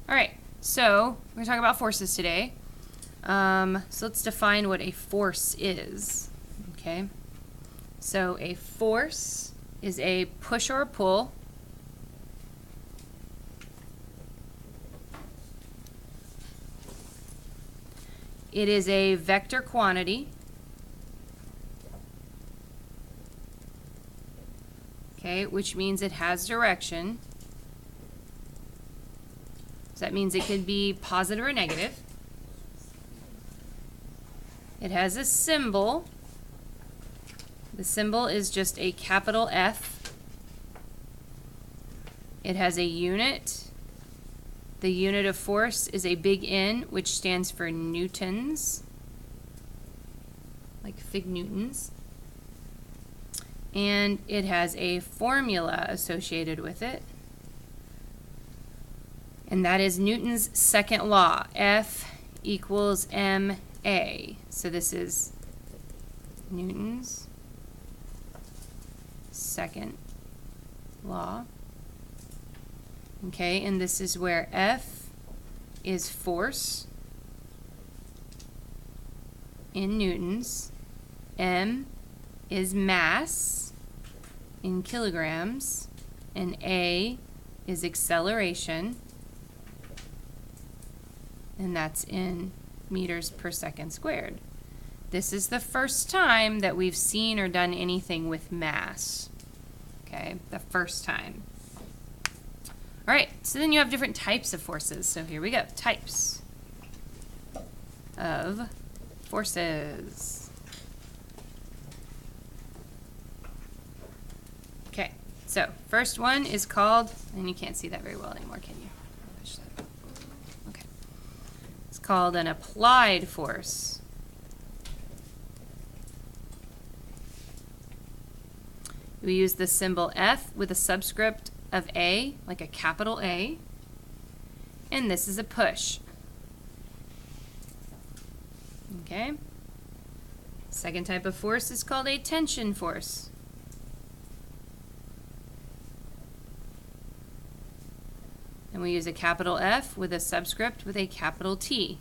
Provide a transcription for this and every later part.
All right, so we're going to talk about forces today. So let's define what a force is. Okay, so a force is a push or a pull It is a vector quantity. Okay, which means it has direction. So that means it could be positive or negative. It has a symbol. The symbol is just a capital F. It has a unit. The unit of force is a big N, which stands for newtons, like fig newtons. And it has a formula associated with it. And that is Newton's second law, F equals ma. So this is Newton's second law. Okay, and this is where F is force in newtons, m is mass in kilograms, and a is acceleration, and that's in meters per second squared. This is the first time that we've seen or done anything with mass. Okay, the first time. All right, so then you have different types of forces. So here we go, types of forces. Okay, so first one is called, and you can't see that very well anymore, can you? Push that. Okay. It's called an applied force. We use the symbol F with a subscript of A, like a capital A, and this is a push. Okay. Second type of force is called a tension force. And we use a capital F with a subscript with a capital T.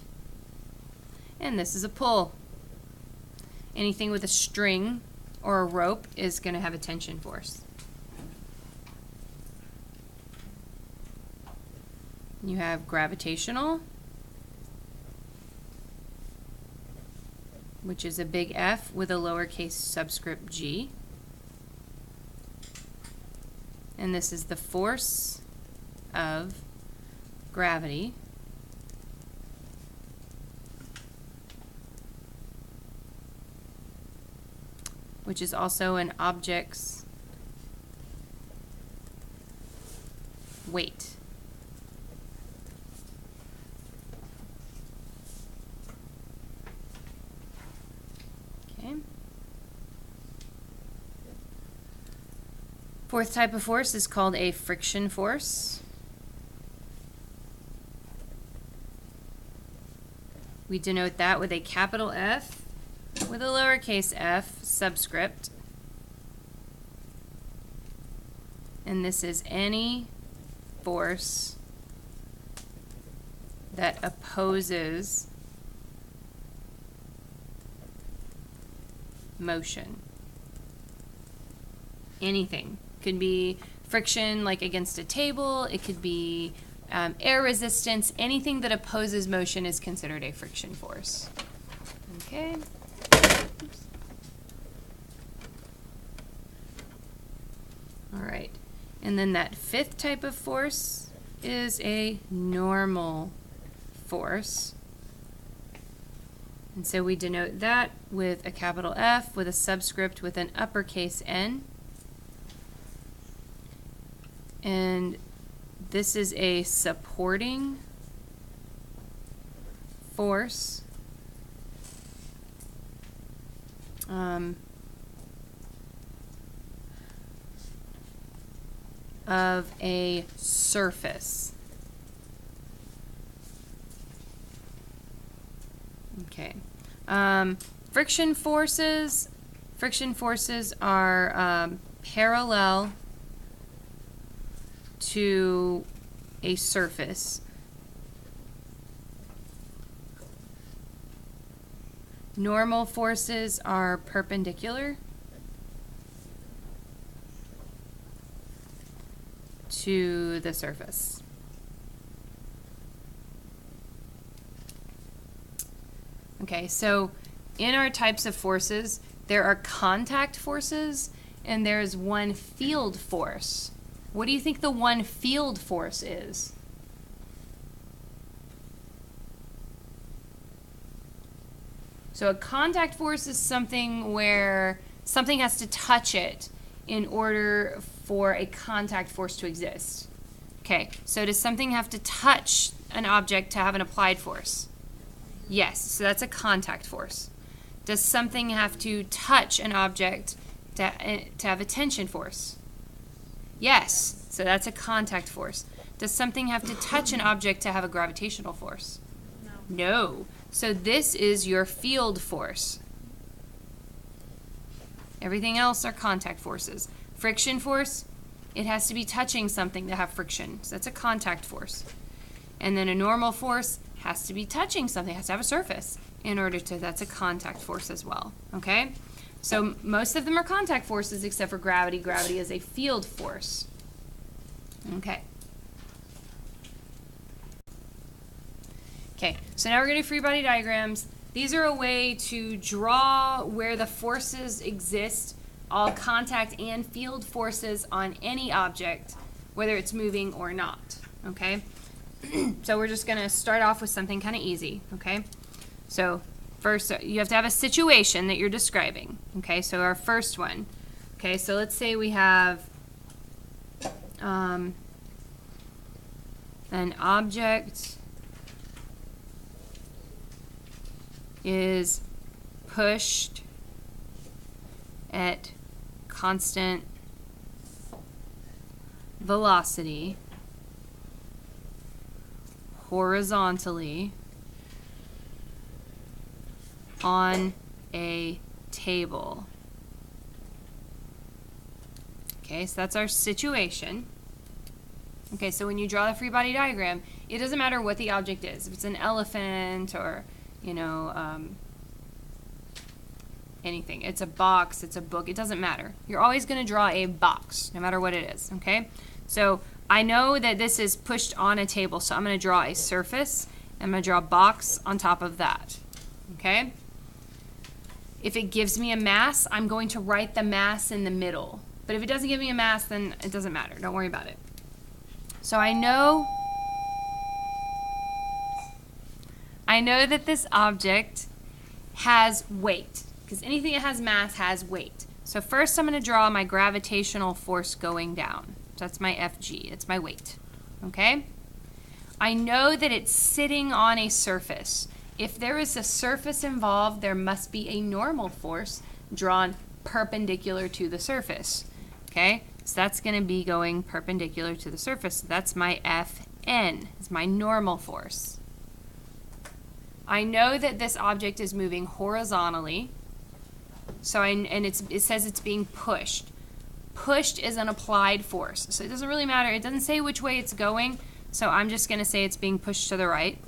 And this is a pull. Anything with a string or a rope is going to have a tension force. You have gravitational, which is a big F with a lowercase subscript g. And this is the force of gravity. Which is also an object's weight. Okay. Fourth type of force is called a friction force. We denote that with a capital F with a lowercase f subscript. And this is any force that opposes motion. Anything. Could be friction like against a table, it could be air resistance, anything that opposes motion is considered a friction force. Okay. Oops. All right. And then that fifth type of force is a normal force. And so we denote that with a capital F with a subscript with an uppercase N. And this is a supporting force of a surface. Okay. Friction forces are parallel to a surface. Normal forces are perpendicular to the surface. Okay, so in our types of forces, there are contact forces and there's one field force. What do you think the one field force is? So a contact force is something where something has to touch it in order for a contact force to exist. Okay, so does something have to touch an object to have an applied force? Yes, so that's a contact force. Does something have to touch an object to have a tension force? Yes, so that's a contact force. Does something have to touch an object to have a gravitational force? No. So this is your field force. Everything else are contact forces. Friction force, it has to be touching something to have friction. So that's a contact force. And then a normal force has to be touching something, has to have a surface in order to, that's a contact force as well, okay? So most of them are contact forces except for gravity. Gravity is a field force. Okay. Okay, so now we're going to do free body diagrams. These are a way to draw where the forces exist, all contact and field forces on any object, whether it's moving or not, okay? So we're just going to start off with something kind of easy, okay? So first, you have to have a situation that you're describing, okay? So our first one, okay, so let's say we have an object is pushed at constant velocity horizontally on a table. Okay, so that's our situation. Okay, so when you draw the free body diagram, it doesn't matter what the object is. If it's an elephant or, you know, anything. It's a box, it's a book, it doesn't matter. You're always going to draw a box, no matter what it is, okay? So I know that this is pushed on a table, so I'm going to draw a surface. I'm going to draw a box on top of that, okay? If it gives me a mass, I'm going to write the mass in the middle. But if it doesn't give me a mass, then it doesn't matter. Don't worry about it. So I know that this object has weight, because anything that has mass has weight. So first I'm going to draw my gravitational force going down. So that's my FG, it's my weight, okay? I know that it's sitting on a surface. If there is a surface involved, there must be a normal force drawn perpendicular to the surface, okay? So that's going to be going perpendicular to the surface. So that's my Fn, it's my normal force. I know that this object is moving horizontally, so it says it's being pushed. Pushed is an applied force, so it doesn't really matter. It doesn't say which way it's going, so I'm just going to say it's being pushed to the right.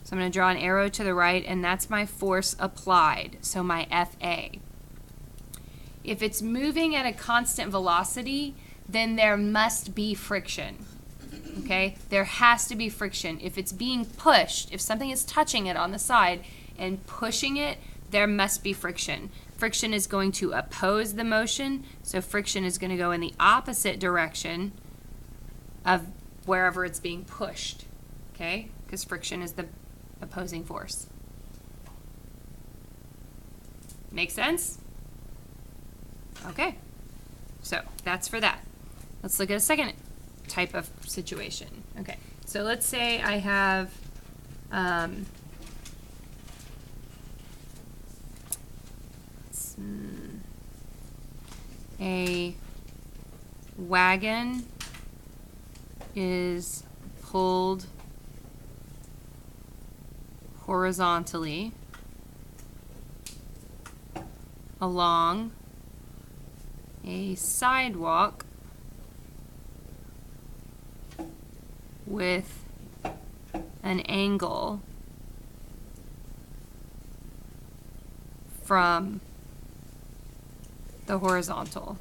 So I'm going to draw an arrow to the right, and that's my force applied, so my Fa. If it's moving at a constant velocity, then there must be friction. Okay, there has to be friction. If it's being pushed, if something is touching it on the side and pushing it, there must be friction. Friction is going to oppose the motion, so friction is going to go in the opposite direction of wherever it's being pushed, okay, because friction is the opposing force. Make sense? Okay, so that's for that. Let's look at a second type of situation. Okay, so let's say I have a wagon is pulled horizontally along a sidewalk with an angle from the horizontal.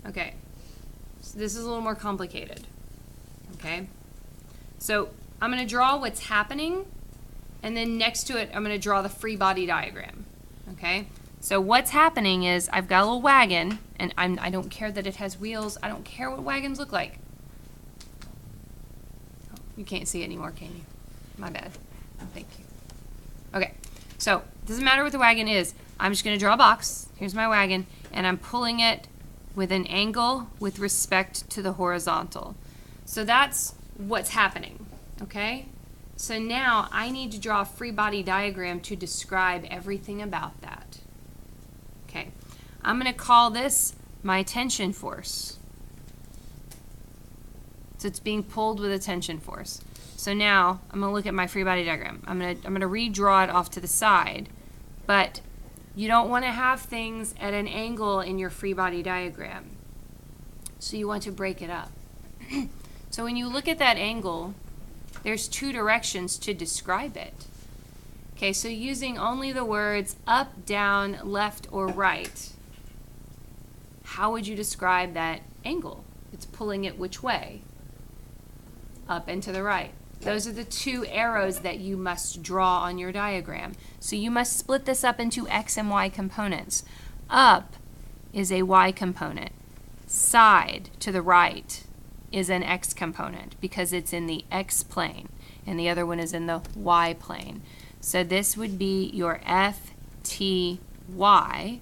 Okay, so this is a little more complicated. Okay, so I'm going to draw what's happening, and then next to it I'm going to draw the free body diagram. Okay, so what's happening is I've got a little wagon, and I don't care that it has wheels. I don't care what wagons look like. Oh, you can't see it anymore, can you? My bad. Thank you. Okay, so it doesn't matter what the wagon is. I'm just going to draw a box. Here's my wagon, and I'm pulling it with an angle with respect to the horizontal. So that's what's happening, okay? So now I need to draw a free body diagram to describe everything about that. Okay, I'm going to call this my tension force. So it's being pulled with a tension force. So now I'm going to look at my free body diagram. I'm going to redraw it off to the side, but you don't want to have things at an angle in your free body diagram. So you want to break it up. So when you look at that angle, there's two directions to describe it. Okay, so using only the words up, down, left, or right, how would you describe that angle? It's pulling it which way? Up and to the right. Those are the two arrows that you must draw on your diagram. So you must split this up into X and Y components. Up is a Y component. Side to the right is an X component because it's in the X plane, and the other one is in the Y plane. So this would be your F, T, Y,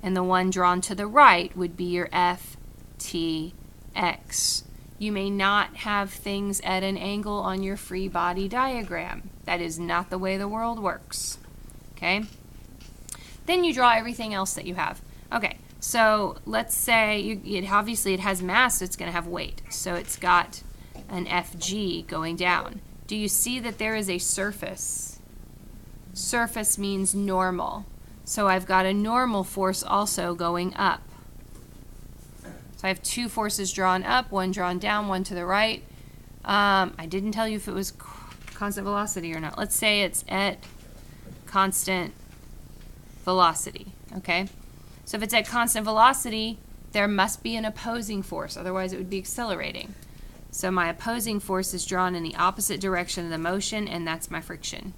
and the one drawn to the right would be your F, T, X. You may not have things at an angle on your free body diagram. That is not the way the world works. Okay? Then you draw everything else that you have. Okay, so let's say obviously it has mass, so it's going to have weight. So it's got an FG going down. Do you see that there is a surface? Surface means normal. So I've got a normal force also going up. So I have two forces drawn up, one drawn down, one to the right. I didn't tell you if it was constant velocity or not. Let's say it's at constant velocity, okay? So if it's at constant velocity, there must be an opposing force, otherwise it would be accelerating. So my opposing force is drawn in the opposite direction of the motion, and that's my friction.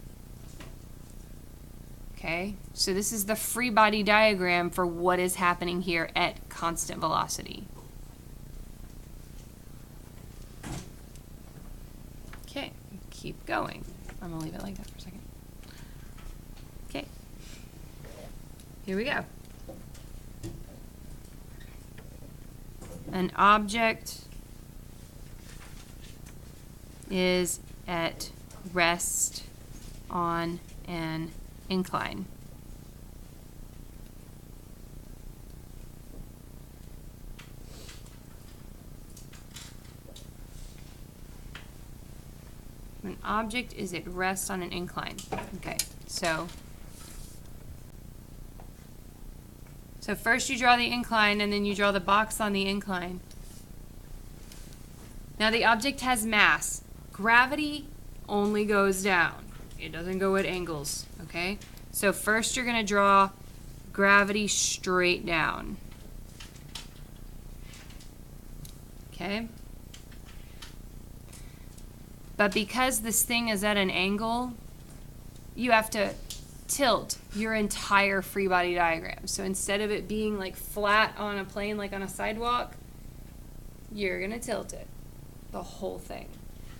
Okay, so this is the free body diagram for what is happening here at constant velocity. Okay, keep going. I'm going to leave it like that for a second. Okay, here we go. An object is at rest on an incline. An object is at rest on an incline. Okay, so first you draw the incline and then you draw the box on the incline. Now the object has mass. Gravity only goes down. It doesn't go at angles, okay? So first you're going to draw gravity straight down. Okay? But because this thing is at an angle, you have to tilt your entire free body diagram. So instead of it being like flat on a plane like on a sidewalk, you're going to tilt it, the whole thing.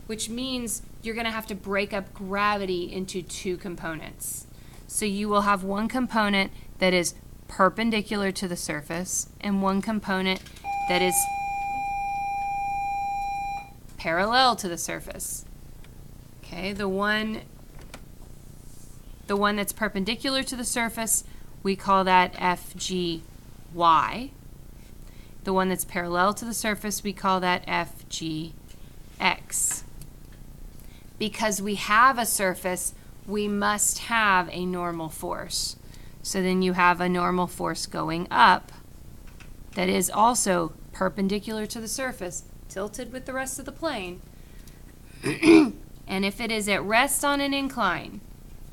Which means you're going to have to break up gravity into two components. So you will have one component that is perpendicular to the surface and one component that is parallel to the surface. Okay, the one that's perpendicular to the surface, we call that FGY. The one that's parallel to the surface, we call that FGX. Because we have a surface, we must have a normal force. So then you have a normal force going up that is also perpendicular to the surface, tilted with the rest of the plane. And if it is at rest on an incline,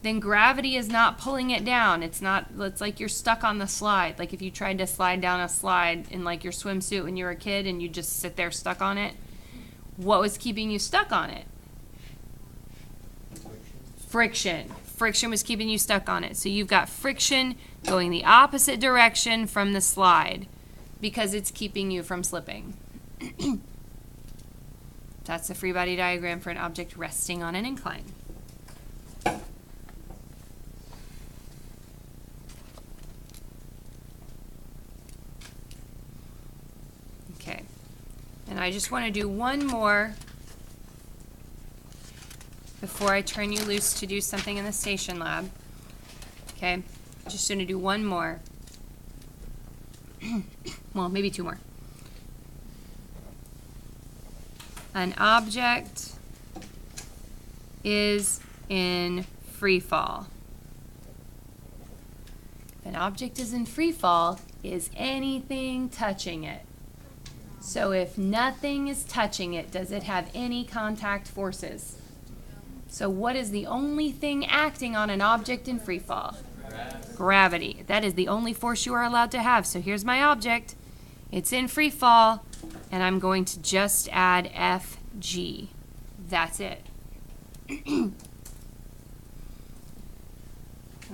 then gravity is not pulling it down. It's like you're stuck on the slide. Like if you tried to slide down a slide in like your swimsuit when you were a kid and you just sit there stuck on it. What was keeping you stuck on it? Friction. Friction was keeping you stuck on it. So you've got friction going the opposite direction from the slide because it's keeping you from slipping. That's the free body diagram for an object resting on an incline. Okay, and I just want to do one more before I turn you loose to do something in the station lab. Okay, just going to do one more. Well, maybe two more. An object is in free fall. If an object is in free fall, is anything touching it? So if nothing is touching it, does it have any contact forces? So what is the only thing acting on an object in free fall? Gravity. That is the only force you are allowed to have. So here's my object. It's in free fall, and I'm going to just add Fg. That's it.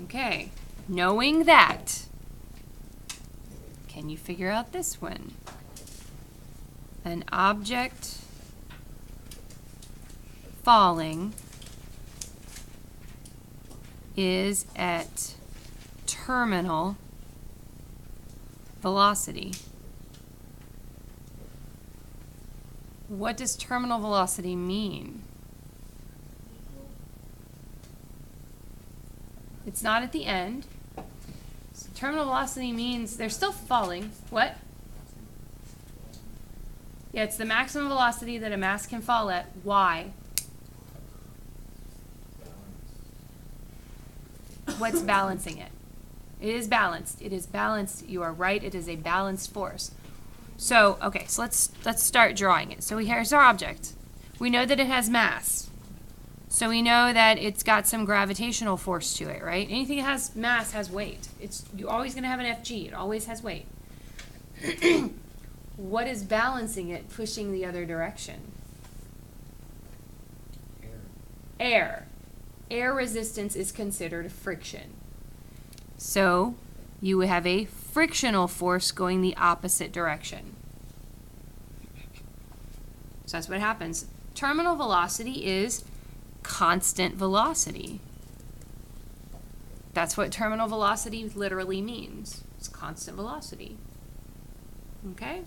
Okay. Knowing that, can you figure out this one? An object falling is at terminal velocity. What does terminal velocity mean? It's not at the end. So terminal velocity means they're still falling. What? Yeah, it's the maximum velocity that a mass can fall at. Why? What's balancing it? It is balanced. It is balanced. You are right. It is a balanced force. So, okay, so let's start drawing it. So here's our object. We know that it has mass. So we know that it's got some gravitational force to it, right? Anything that has mass has weight. You're always going to have an Fg. It always has weight. What is balancing it, pushing the other direction? Air. Air resistance is considered friction. So you would have a frictional force going the opposite direction. So that's what happens. Terminal velocity is constant velocity. That's what terminal velocity literally means. It's constant velocity. Okay?